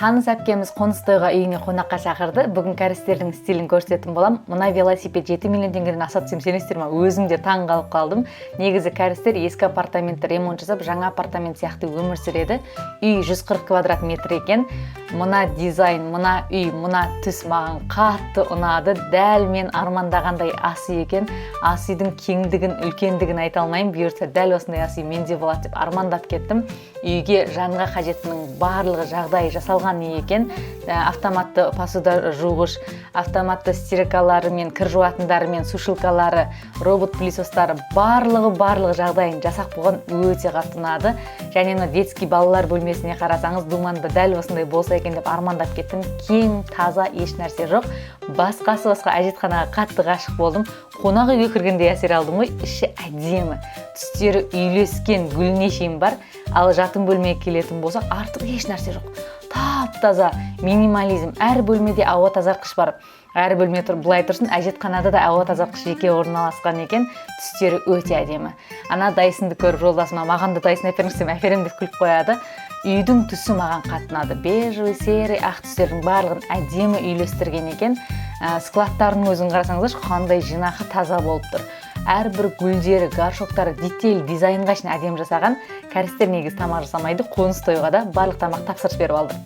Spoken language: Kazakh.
Таныс әпкеміз қоныс тойға үйіне қонаққа шақырды. Бүгін кәрістердің стилін көрсететін болам. Мына велосипед 7 миллион теңгеден асады десем сенесіздер ме? Өзім де таң қалып қалдым. Негізі кәрістер ескі апартаментті ремонт жасап, жаңа апартамент сияқты өмір сүреді. Үй 140 квадрат метр екен. Мына дизайн, мына үй, мына түс маған қатты ұнады. Дәл мен армандағандай ас үй екен. Ас үйдің кеңдігін, үлкендігін айта алмаймын. Бұйыртса дәл осындай ас үй менде болады деп армандап кеттім. Үйге жанға қажеттінің барлығы жағдай жасалған екен. Автоматты посуда жуғыш, автоматты стиркалары мен кір жуатындары мен сушилкалары, робот пылесостары барлығы жағдайын жасап болған өте қатты ұнады. Және детский балалар бөлмесіне қарасаңыз, думанды дәл осындай болса екен деп армандап кеттім. Кең, таза, еш нәрсе жоқ. Басқа әжетханаға қатты ғашық болдым. Қонақ үйге кіргенде әсер алдым ғой. Іші әдемі, түстері үйлескен, гүліне шейін бар. Ал жатын бөлмеге келетін болсақ, артық еш нәрсе жоқ. Тап-таза, минимализм. Әр бөлмеде ауа тазартқыш бар. Әр бөлме былай тұрсын, әжетханада да ауа тазартқыш жеке орналасқан екен. Түстері өте әдемі. Ана Дайсонды көріп жолдасыма, маған да Дайсон әперіңізден әперем деп күліп қояды. Үйдің түсі маған қатты ұнады. Бежевый, серый, ақ түстердің барлығын әдемі үйлестірген екен. Складтарының өзін қарасаңыздар, қандай жинақы таза болып тұр. Әрбір гүлдері, горшоктары, деталь, дизайнға үшін әдемі жасаған. Кәрістер негіз тамақ жасамайды, қоныс тойға да барлық тамақ тапсырыс беріп алды.